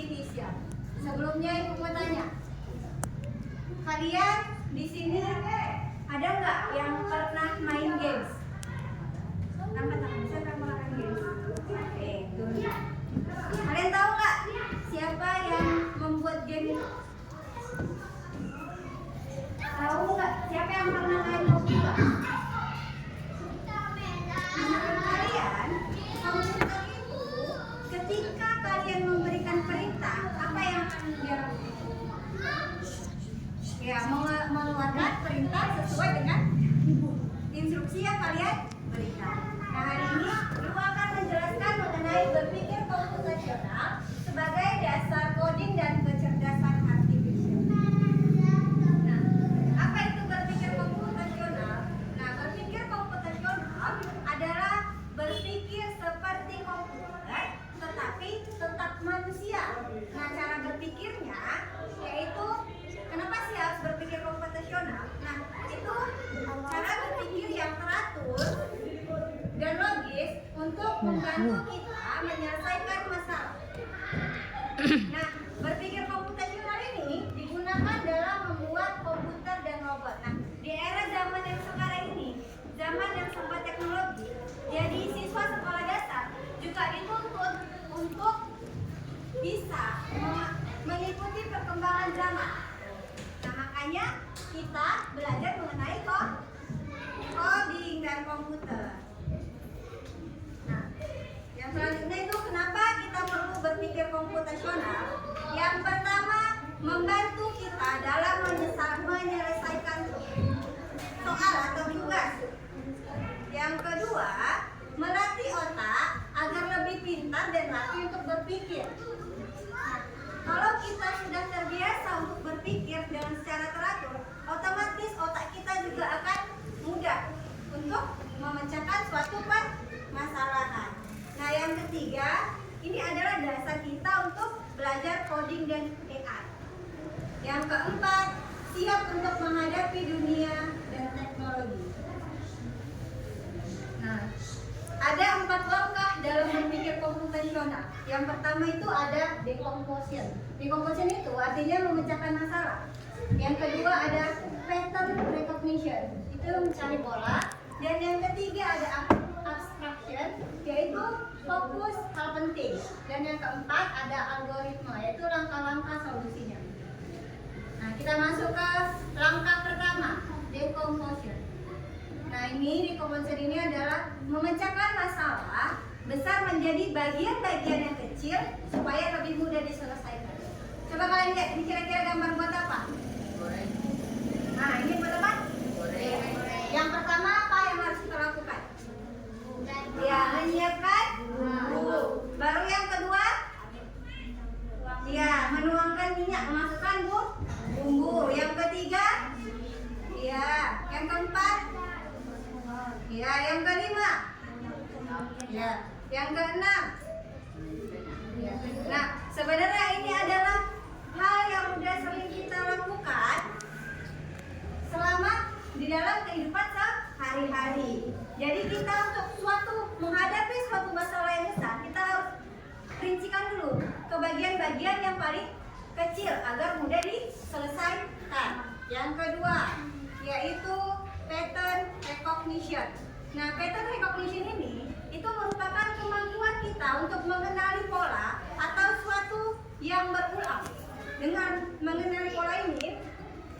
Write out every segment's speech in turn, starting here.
artificial. Sebelumnya Ibu mau tanya, kalian di sini ada nggak yang pernah main games? Angkat tangan, siapa yang main games? Oke, good. Kalian tahu nggak siapa yang membuat game itu? Tahu nggak siapa yang pernah main komputer? Menurut kalian, komputer itu ketika kalian memberikan perintah, apa yang akan dia lakukan? Ya, mengeluarkan perintah sesuai dengan instruksi yang kalian berikan. Nah, hari ini Ibu akan menjelaskan mengenai berpikir komputasional sebagai dasar coding dan kecerdasan artifisial. Nah, apa itu berpikir komputasional? Nah, berpikir komputasional adalah berpikir seperti komputer, tetapi tetap manusia. Nah, cara berpikirnya yaitu kenapa sih harus berpikir komputasional? Nah, itu cara berpikir yang teratur dan logis untuk membantu kita menyelesaikan masalah. Nah, berpikir komputasional ini digunakan dalam membuat komputer dan robot. Nah, di era zaman yang sekarang ini, zaman yang serba teknologi, jadi siswa sekolah dasar juga dituntut untuk bisa mengikuti perkembangan zaman. Nah, makanya kita belajar mengenai coding dan komputer. Nah, yang selanjutnya itu kenapa kita perlu berpikir komputasional? Yang pertama, membantu kita dalam menyelesaikan soal atau tugas. Yang kedua, melatih otak agar lebih pintar dan rapi untuk berpikir. Kalau kita sudah terbiasa untuk berpikir dengan secara teratur, otomatis otak kita juga akan mudah untuk memecahkan suatu permasalahan. Nah, yang ketiga, ini adalah dasar kita untuk belajar coding dan AI. Yang keempat, siap untuk menghadapi dunia dan teknologi. Nah, ada 4 langkah dalam berpikir komputasional. Yang pertama itu ada decomposition. Decomposition itu artinya memecahkan masalah. Yang kedua ada pattern recognition, itu mencari pola. Dan yang ketiga ada abstraction, yaitu fokus hal penting. Dan yang keempat ada algoritma, yaitu langkah-langkah solusinya. Nah, kita masuk ke langkah pertama, decomposition. Nah, decomposition ini adalah memecahkan masalah besar menjadi bagian-bagian yang kecil supaya lebih mudah diselesaikan. Coba kalian lihat, ini kira-kira gambar buat apa? Nah, ini buat apa? Yang pertama apa yang harus kita lakukan? Ya, menyiapkan bumbu. Baru yang kedua? Ya, menuangkan minyak, memasukkan bumbu. Yang ketiga? Ya, yang keempat? Ya, yang kelima? Ya, yang keenam? Ya. Nah, sebenarnya ini adalah hal yang sudah sering kita lakukan selama di dalam kehidupan sehari-hari. Jadi kita untuk menghadapi suatu masalah yang besar, kita harus rincikan dulu ke bagian-bagian yang paling kecil agar mudah diselesaikan. Yang kedua, yaitu pattern recognition. Nah, pattern recognition ini itu merupakan kemampuan kita untuk mengenali pola atau suatu yang berulang. Dengan mengenali pola ini,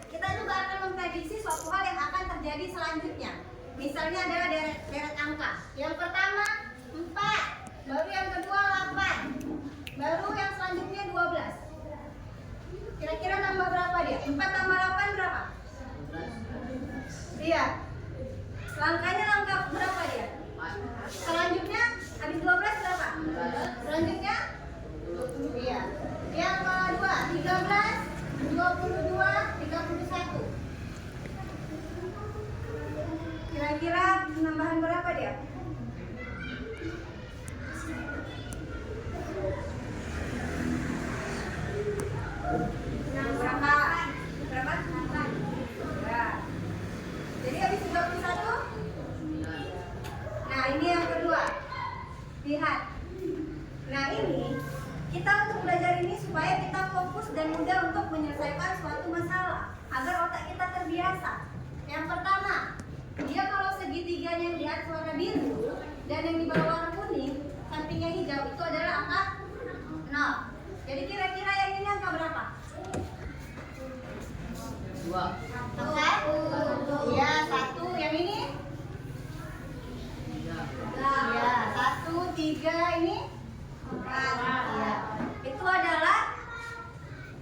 kita juga akan memprediksi suatu hal yang akan terjadi selanjutnya. Misalnya adalah deret angka. Yang pertama 4, baru yang kedua 8, baru yang selanjutnya 12. Kira-kira nambah berapa dia? 4 tambah 8 berapa? Iya. Langkahnya langkah berapa dia? Selanjutnya habis 12 berapa? Selanjutnya? Iya. Yang kedua 13, 22, 31. Kira-kira penambahan berapa dia? Berapa? Berapa? Ya. Jadi habis 31. Nah, ini yang kedua. Lihat. Nah, ini kita untuk belajar ini supaya kita fokus dan mudah untuk menyelesaikan suatu masalah agar otak kita terbiasa. Yang pertama, dia kalau segitiganya lihat warna biru dan yang di bawah warna kuning, sampingnya hijau, itu adalah angka 0. Jadi kira-kira yang ini angka berapa? 2. Satu. Ya, 1. Yang ini? 3. Ya, 1, 3, ini 4. Ya. Itu adalah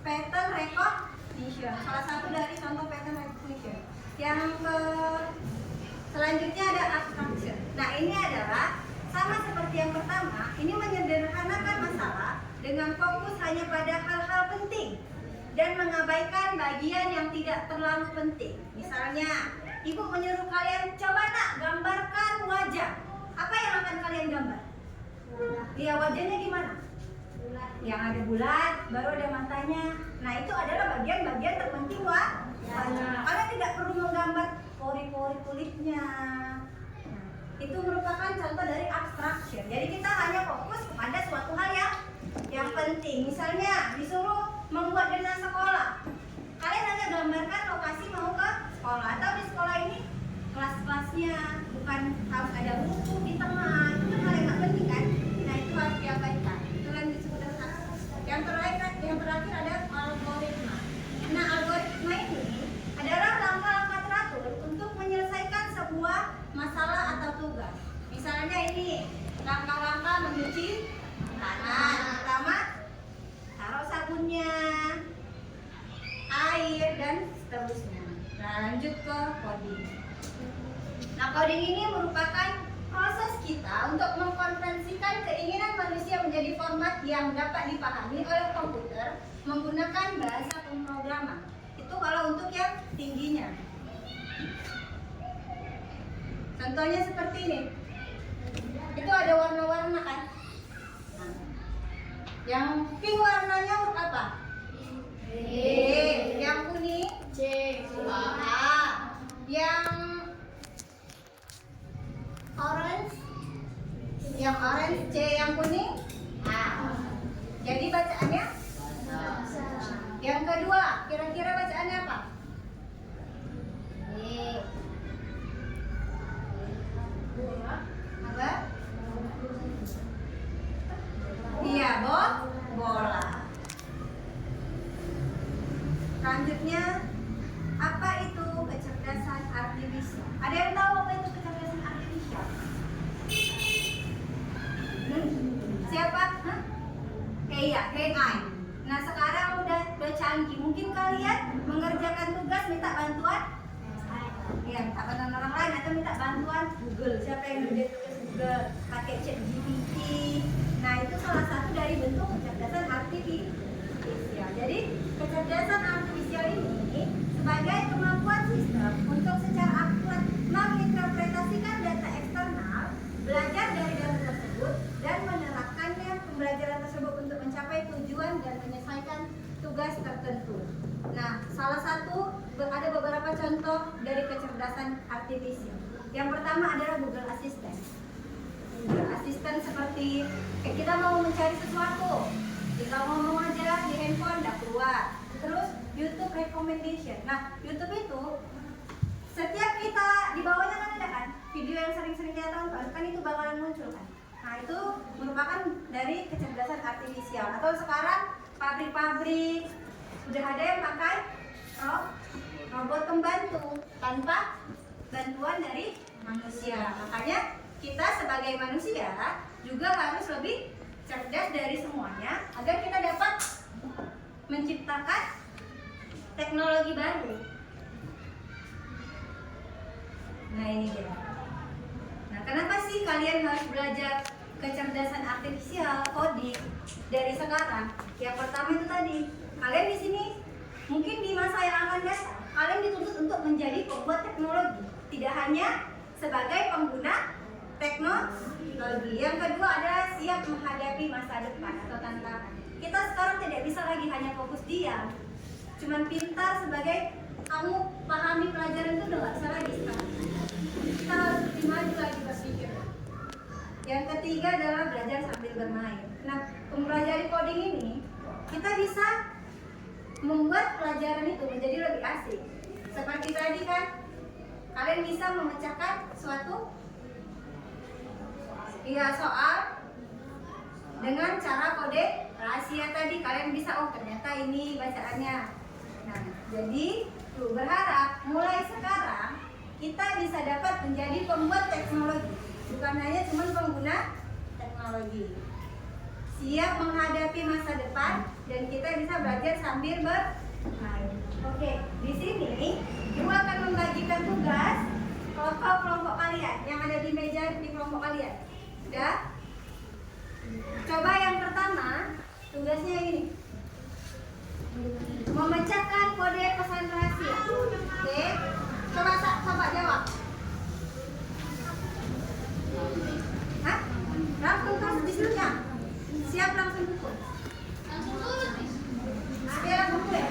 pattern recognition. Salah satu dari contoh pattern recognition. Yang selanjutnya ada abstraction. Nah, ini adalah sama seperti yang pertama, ini menyederhanakan masalah dengan fokus hanya pada hal-hal penting dan mengabaikan bagian yang tidak terlalu penting. Misalnya, ibu menyuruh kalian coba nak gambarkan wajah. Apa yang akan kalian gambar? Ya, wajahnya gimana? Yang ada bulat, baru ada matanya. Nah, itu adalah bagian-bagian terpenting wajah. Kalian tidak perlu menggambar pori-pori kulitnya. Nah, itu merupakan contoh dari abstraction. Jadi kita hanya fokus kepada suatu hal yang penting. Misalnya disuruh membuat dana sekolah, kalian hanya gambarkan lokasi mau ke sekolah, atau di sekolah ini kelas-kelasnya, bukan harus ada buku di tengah. Itu kan hal yang nggak penting kan? Nah, itu harus diabaikan. Itu yang disebut dengan abstraction. Yang terakhir ada algoritma. Nah, algoritma ini adalah langkah-langkah teratur untuk menyelesaikan sebuah masalah atau tugas. Misalnya ini langkah-langkah mencuci tangan. Pertama, taruh sabunnya, air, dan seterusnya. Nah, lanjut ke coding. Nah, coding ini merupakan proses kita untuk mengkonversikan keinginan manusia menjadi format yang dapat dipahami oleh komputer menggunakan bahasa pemrograman. Itu kalau untuk yang tingginya. Contohnya seperti ini. Itu ada warna-warna kan? Nah, yang pink warnanya huruf apa? B. Yang kuning? C. A. Yang orange? Yang orange C, yang kuning? A. Jadi bacaannya? Yang kedua, kira-kira bacaannya apa? Apa? Iya, bola. Selanjutnya, apa itu kecerdasan artifisial? Ada yang tahu apa itu kecerdasan artifisial? Siapa? Hah? Iya, AI. Nah, sekarang udah canggih. Mungkin kalian mengerjakan tugas minta bantuan? Ya, minta bantuan orang lain atau minta bantuan Google. Siapa yang ngerjain tugas Google? Pakai ChatGPT. Nah, itu salah satu dari bentuk kecerdasan artifisial. Jadi, kecerdasan artifisial ini sebagai kemampuan sistem untuk secara akurat menginterpretasikan data eksternal, belajar dari data tersebut, dan menerapkannya pembelajaran tersebut untuk mencapai tujuan dan menyelesaikan tugas tertentu. Nah, salah satu ada beberapa contoh dari kecerdasan artifisial. Yang pertama adalah Google Assistant. Google Assistant seperti kita mau mencari sesuatu, kita ngomong aja di handphone udah keluar. Terus YouTube recommendation. Nah, YouTube itu setiap kita di bawahnya kan ada kan video yang sering-sering kita tonton, kan itu bakalan muncul kan. Nah, itu merupakan dari kecerdasan artifisial. Atau sekarang pabrik-pabrik sudah ada yang pakai robot pembantu tanpa bantuan dari manusia. Makanya kita sebagai manusia juga harus lebih cerdas dari semuanya agar kita dapat menciptakan teknologi baru. Nah, ini dia. Nah, kenapa sih kalian harus belajar kecerdasan artifisial, coding dari sekarang? Yang pertama itu tadi, kalian di sini mungkin di masa yang akan datang, kalian dituntut untuk menjadi pembuat teknologi, tidak hanya sebagai pengguna teknologi. Yang kedua adalah siap menghadapi masa depan atau tantangan. Kita sekarang tidak bisa lagi hanya fokus diam, cuman pintar sebagai kamu pahami pelajaran itu udah gak bisa lagi sekarang. Kita harus lebih maju lagi berpikir. Yang ketiga adalah belajar sambil bermain. Nah, mempelajari coding ini kita bisa membuat pelajaran itu menjadi lebih asik. Seperti tadi kan, kalian bisa memecahkan suatu soal dengan cara kode rahasia tadi. Kalian bisa, oh ternyata ini bacaannya. Nah, jadi tuh berharap mulai sekarang kita bisa dapat menjadi pembuat teknologi, bukan hanya cuma pengguna teknologi. Siap menghadapi masa depan dan kita bisa belajar sambil bermain. Oke, di sini Ibu akan membagikan tugas kelompok kalian yang ada di meja di kelompok kalian. Udah? Coba yang pertama, tugasnya ini. Memecahkan kode pesan rahasia. Oke. Coba jawab. Hah? Langsung terus disuruhnya. Siap langsung pukul. Oke, langsung pukul ya.